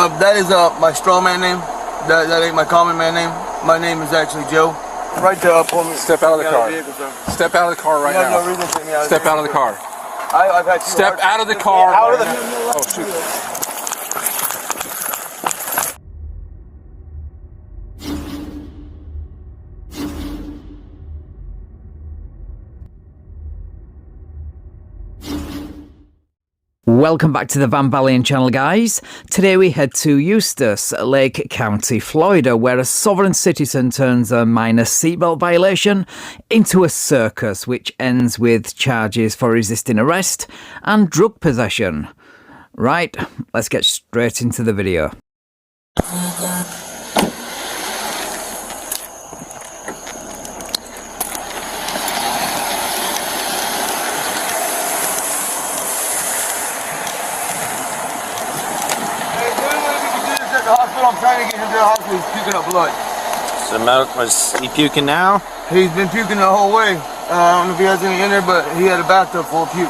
That is my straw man name. That ain't my common man name. My name is actually Joe. Right there, pull me. Step out of the car. Step out of the car right now. No reason to take me out. Step out of the car. I've had Step out of the car. Out of the. Oh shoot. Welcome back to the Van Ballion channel, guys. Today we head to Eustis, Lake County, Florida, where a sovereign citizen turns a minor seatbelt violation into a circus, which ends with charges for resisting arrest and drug possession. Right, let's get straight into the video. I'm trying to get him to the hospital. He's puking up blood. So was he puking now? He's been puking the whole way. I don't know if he has any in there, but he had a bathtub full of puke.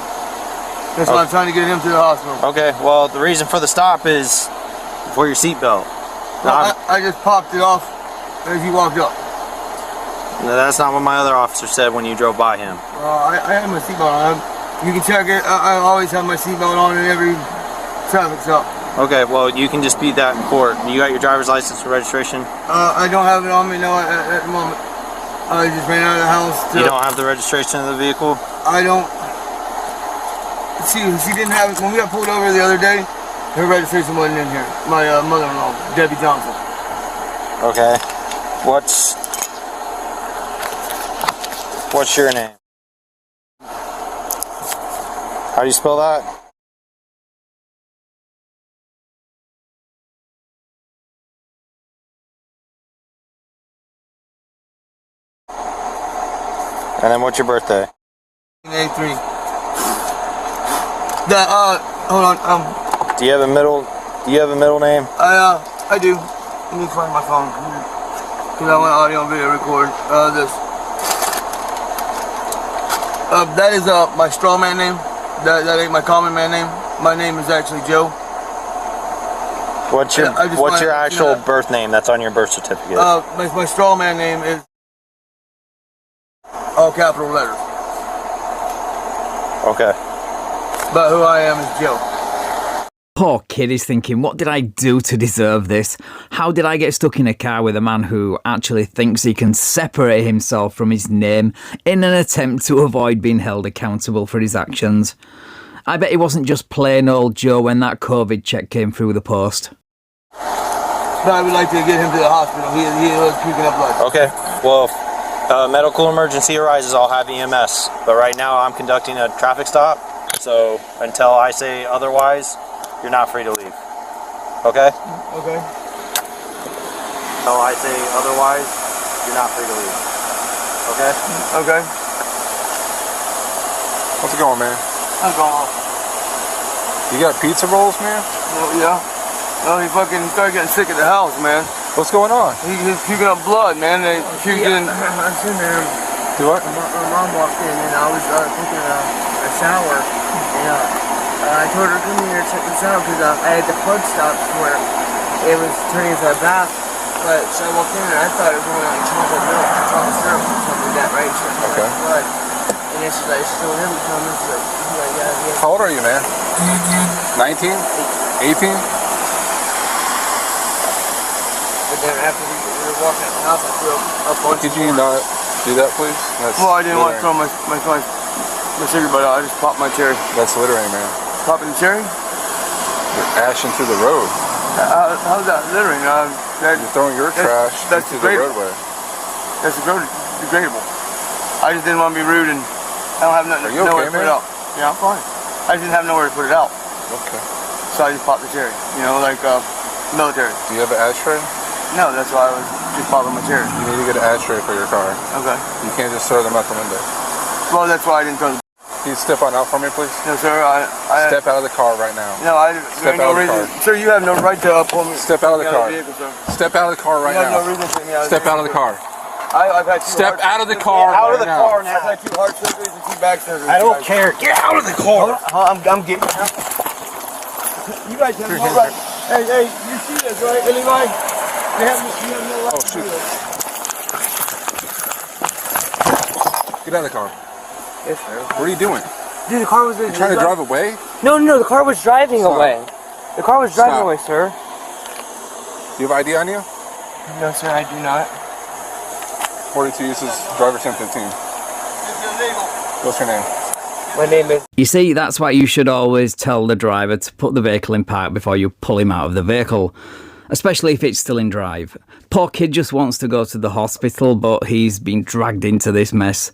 That's why I'm trying to get him to the hospital. Okay, well, the reason for the stop is for your seatbelt. Well, I just popped it off as he walked up. No, that's not what my other officer said when you drove by him. I had my seatbelt on. You can check it. I always have my seatbelt on in every traffic stop. Okay, well, you can dispute that in court. You got your driver's license or registration? I don't have it on me, no, at the moment. I just ran out of the house. You don't have the registration of the vehicle? I don't. She didn't have it. When we got pulled over the other day, her registration wasn't in here. My mother-in-law, Debbie Johnson. Okay. What's your name? How do you spell that? And then what's your birthday? 83. Hold on. Do you have a middle name? I do. Let me find my phone. Cause I want audio and video record this. That is my straw man name. That ain't my common man name. My name is actually Joe. What's your actual birth name that's on your birth certificate? My straw man name is all capital letters. Okay. But who I am is Joe. Poor kid is thinking, what did I do to deserve this? How did I get stuck in a car with a man who actually thinks he can separate himself from his name in an attempt to avoid being held accountable for his actions? I bet he wasn't just plain old Joe when that COVID check came through the post. But I would like to get him to the hospital. He was puking up blood. Okay. Well, medical emergency arises, I'll have EMS. But right now I'm conducting a traffic stop, so until I say otherwise, you're not free to leave. Okay? Okay. Until I say otherwise, you're not free to leave. Okay? Okay. How's it going, man? I'm going. You got pizza rolls, man? Yeah. No, he started getting sick at the house, man. What's going on? He's puking up blood, man. They puked in. I was in there. Do what? My mom walked in and I was taking a shower. And I told her, come here, check this out, because I had the plug stopped where it was turning into a bath. But so I walked in and I thought it was going like chocolate milk, chocolate syrup, or something like that, right? So okay. Like blood. And then she's like, showing him, she's like, yeah. How old are you, man? 19? 18? But then after we were walking out the house, I threw up on. Could you not do that, please? Well, I didn't want to throw my cigarette butt out. I just popped my cherry. That's littering, man. Popping the cherry? You're ashing through the road. How's that littering? You're throwing your trash into the roadway. That's degradable. I just didn't want to be rude and I don't have nothing. Are you okay, nowhere to put it out. Yeah, I'm fine. I just didn't have nowhere to put it out. Okay. So I just popped the cherry. You know, like military. Do you have an ashtray? No, that's why I was just popping my cherry. You need to get an ashtray for your car. Okay. You can't just throw them out the window. Well, that's why I didn't throw them. Can you step on out for me, please? No, sir. Step out of the car right now. No, Step out of the car. Sir, you have no right to pull me. Step out of the car. Vehicle, Step out of the car right now. You have no reason to take me out of the Step out of the car. I've had two Step out of the car out of right the now. car now. I've had 2 heart surgeries and 2 back surgeries. I don't care. Get out of the car. I'm getting. You guys have no right. Hey, you see this, right, Levi? You have no right to do this. Get out of the car. Yes, sir. What are you doing? Dude, the car was... You trying to drive away? No, the car was driving away. The car was driving away, sir. Do you have ID on you? No, sir, I do not. 42 uses driver 1015. What's your name? My name is... You see, that's why you should always tell the driver to put the vehicle in park before you pull him out of the vehicle, especially if it's still in drive. Poor kid just wants to go to the hospital, but he's been dragged into this mess.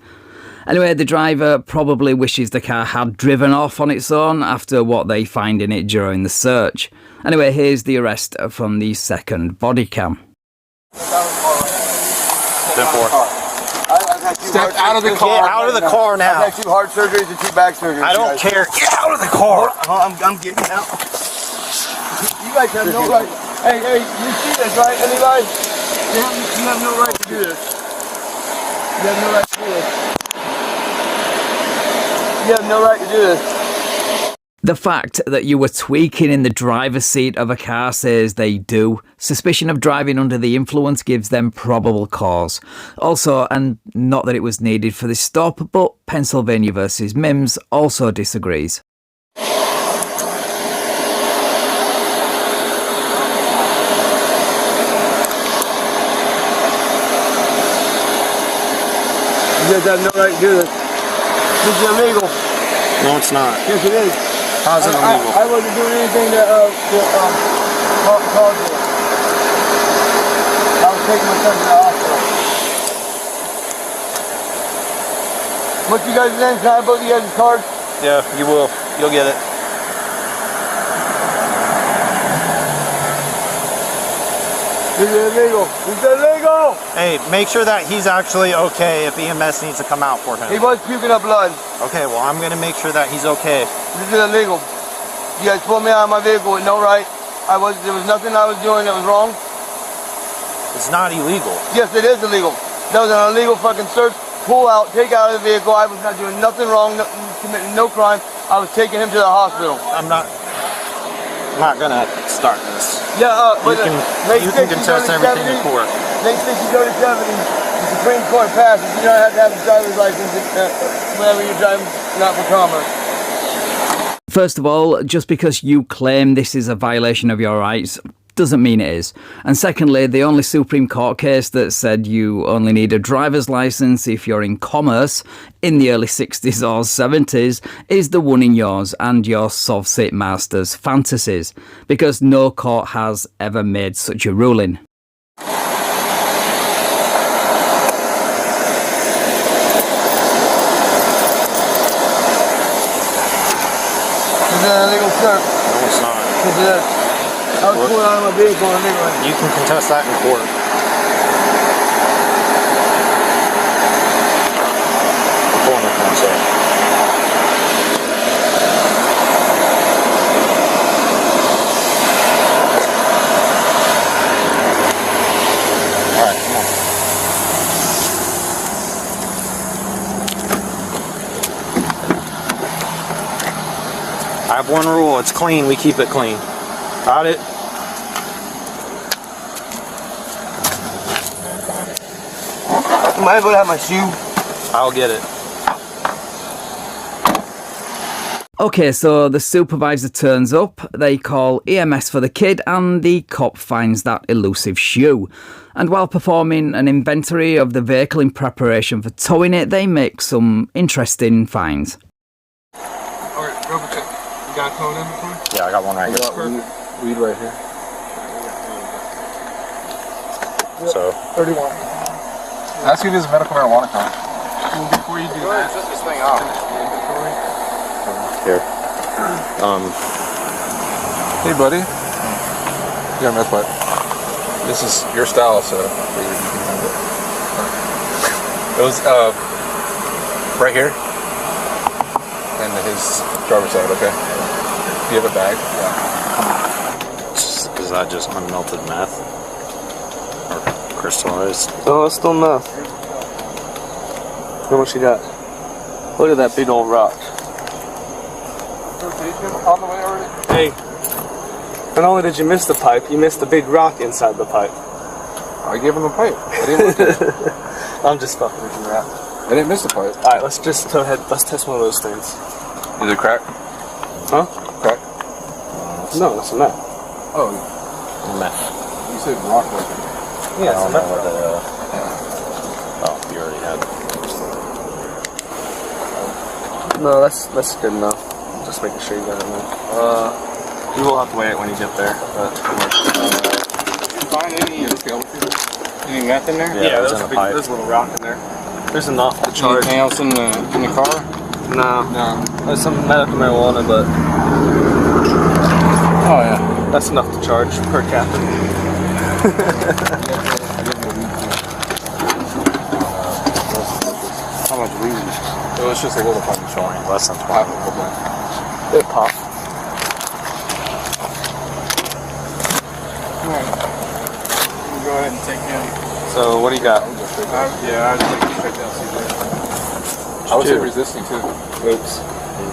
Anyway, the driver probably wishes the car had driven off on its own after what they find in it during the search. Anyway, here's the arrest from the second body cam. Step out of the car. Get out of the car now. I've had 2 heart surgeries and 2 back surgeries. I don't care. Get out of the car. I'm getting out. You guys have no right. Hey, you see this, right, Levi? You have no right to do this. You have no right to do this. You have no right to do this. The fact that you were tweaking in the driver's seat of a car says they do. Suspicion of driving under the influence gives them probable cause. Also, and not that it was needed for this stop, but Pennsylvania versus Mimms also disagrees. You guys have no right to do this. This is illegal. No, it's not. Yes, it is. How's it illegal? I wasn't doing anything to cause it. I was taking my son to the hospital. What's you guys' name? Can I have both of you guys' cards? Yeah, you will. You'll get it. This is illegal. This is illegal! Hey, make sure that he's actually okay if EMS needs to come out for him. He was puking up blood. Okay, well, I'm going to make sure that he's okay. This is illegal. You guys pulled me out of my vehicle with no right. There was nothing I was doing that was wrong. It's not illegal. Yes, it is illegal. That was an illegal fucking search. Pull out, take out of the vehicle. I was not doing nothing wrong, committing no crime. I was taking him to the hospital. I'm not gonna start this. Yeah, but you can contest everything in court. Late 60s, early 70s, the Supreme Court passes. You don't have to have a driver's license whenever you're driving, not for commerce. First of all, just because you claim this is a violation of your rights doesn't mean it is. And secondly, the only Supreme Court case that said you only need a driver's license if you're in commerce in the early 60s or 70s is the one in yours and your Sovsit master's fantasies, because no court has ever made such a ruling. This is an illegal search. No, it's not. This is I was pulling out of my vehicle illegally. You can contest that in court. Pulling the console. Alright, come on. I have one rule, it's clean, we keep it clean. Got it? Am I able to have my shoe? I'll get it. Okay, so the supervisor turns up, they call EMS for the kid, and the cop finds that elusive shoe. And while performing an inventory of the vehicle in preparation for towing it, they make some interesting finds. Alright, real quick. You got a towing inventory? Yeah, I got one right here. Weed right here. So 31. Ask you if there's a medical marijuana card. Well, before you do that, just this thing off. Here. Hey, buddy. You got a meth pipe. This is your style, so you can have it. It was right here, and his driver's side. Okay. Do you have a bag? Yeah. Is that just unmelted meth? Or crystallized? Oh, it's still meth. How much you got? Look at that big old rock. On the way already? Hey. Not only did you miss the pipe, you missed the big rock inside the pipe. I gave him the pipe. I didn't look at it. I'm just fucking with you, Rat. I didn't miss the pipe. Alright, let's just go ahead. Let's test one of those things. Is it crack? Huh? Crack? No, that's a meth. Oh, Meth. you said rock like Yeah, I it's a don't know meth. what the. Oh, you already had. No, that's good enough. Just making sure you got it, man. You will have to weigh it when you get there. But Did you find any meth in there? Yeah, there's a pipe. There's a little rock in there. There's enough to charge. Anything else in the car? No. No. There's some medical marijuana, but Oh yeah. that's enough to charge per captain. How much weed? It was just a little fucking showing. Less than Half 20. of a blunt. It popped. Alright. Go ahead and take him. So what do you got? Yeah, I'd take you straight down CJ. I was resisting too. Oops.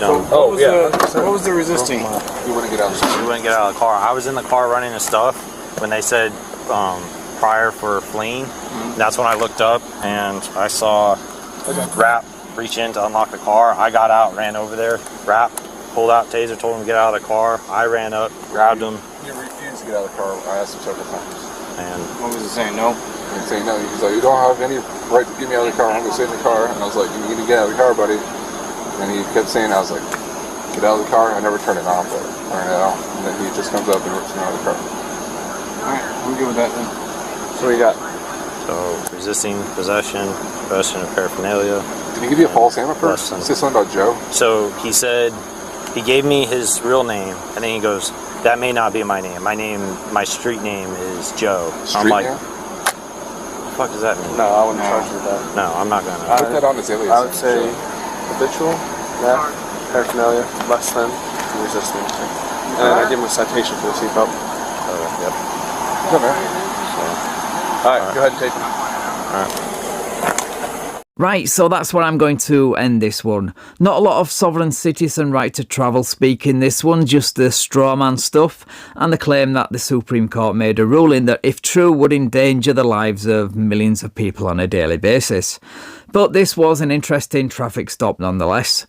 No. Oh yeah. What was the resisting? You wouldn't get out of the We wouldn't get out of the car. I was in the car running the stuff when they said prior for fleeing. That's when I looked up and I saw Rap reach in to unlock the car. I got out, ran over there. Rap pulled out taser, told him to get out of the car. I ran up, grabbed him, You refused to get out of the car. I asked him several times. and What was he saying? No? He was saying no. He's like, you don't have any right to get me out of the car. I'm going to stay in the car. And I was like, you need to get out of the car, buddy. And he kept saying, I was like, get out of the car. I never turned it on, but I turned it on. And then he just comes up and rips me out of the car. Alright, I'm good with that then. So we got. so resisting possession of paraphernalia. Did he give you a false name at first? Less than- He said something about Joe? So he said, he gave me his real name, and then he goes, that may not be my name. My street name is Joe. I'm Street like, name? what the fuck does that mean? No, I wouldn't charge you with that. No, I'm not gonna. Put that on his alias. I would say habitual, meth, paraphernalia, less than, resisting. And I give him a citation for the seatbelt. Yep. Good, man. Alright, go ahead and take him. Right, so that's where I'm going to end this one. Not a lot of sovereign citizen right to travel speak in this one, just the straw man stuff, and the claim that the Supreme Court made a ruling that, if true, would endanger the lives of millions of people on a daily basis. But this was an interesting traffic stop nonetheless.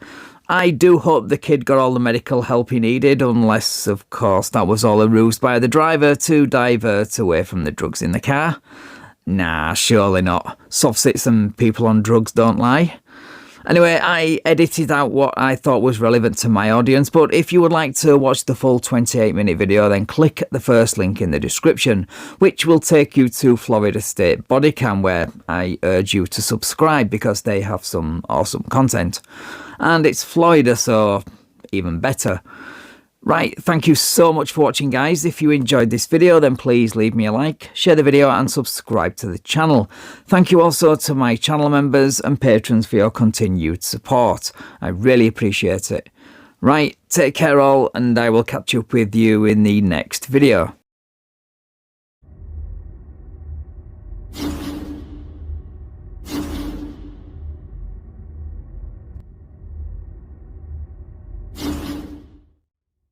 I do hope the kid got all the medical help he needed, unless, of course, that was all a ruse by the driver to divert away from the drugs in the car. Nah, surely not. Soft sits and people on drugs don't lie. Anyway, I edited out what I thought was relevant to my audience, but if you would like to watch the full 28-minute video, then click the first link in the description, which will take you to Florida State Bodycam, where I urge you to subscribe because they have some awesome content. And it's Florida, so even better. Right, thank you so much for watching, guys. If you enjoyed this video, then please leave me a like, share the video and subscribe to the channel. Thank you also to my channel members and patrons for your continued support. I really appreciate it. Right, take care all, and I will catch up with you in the next video.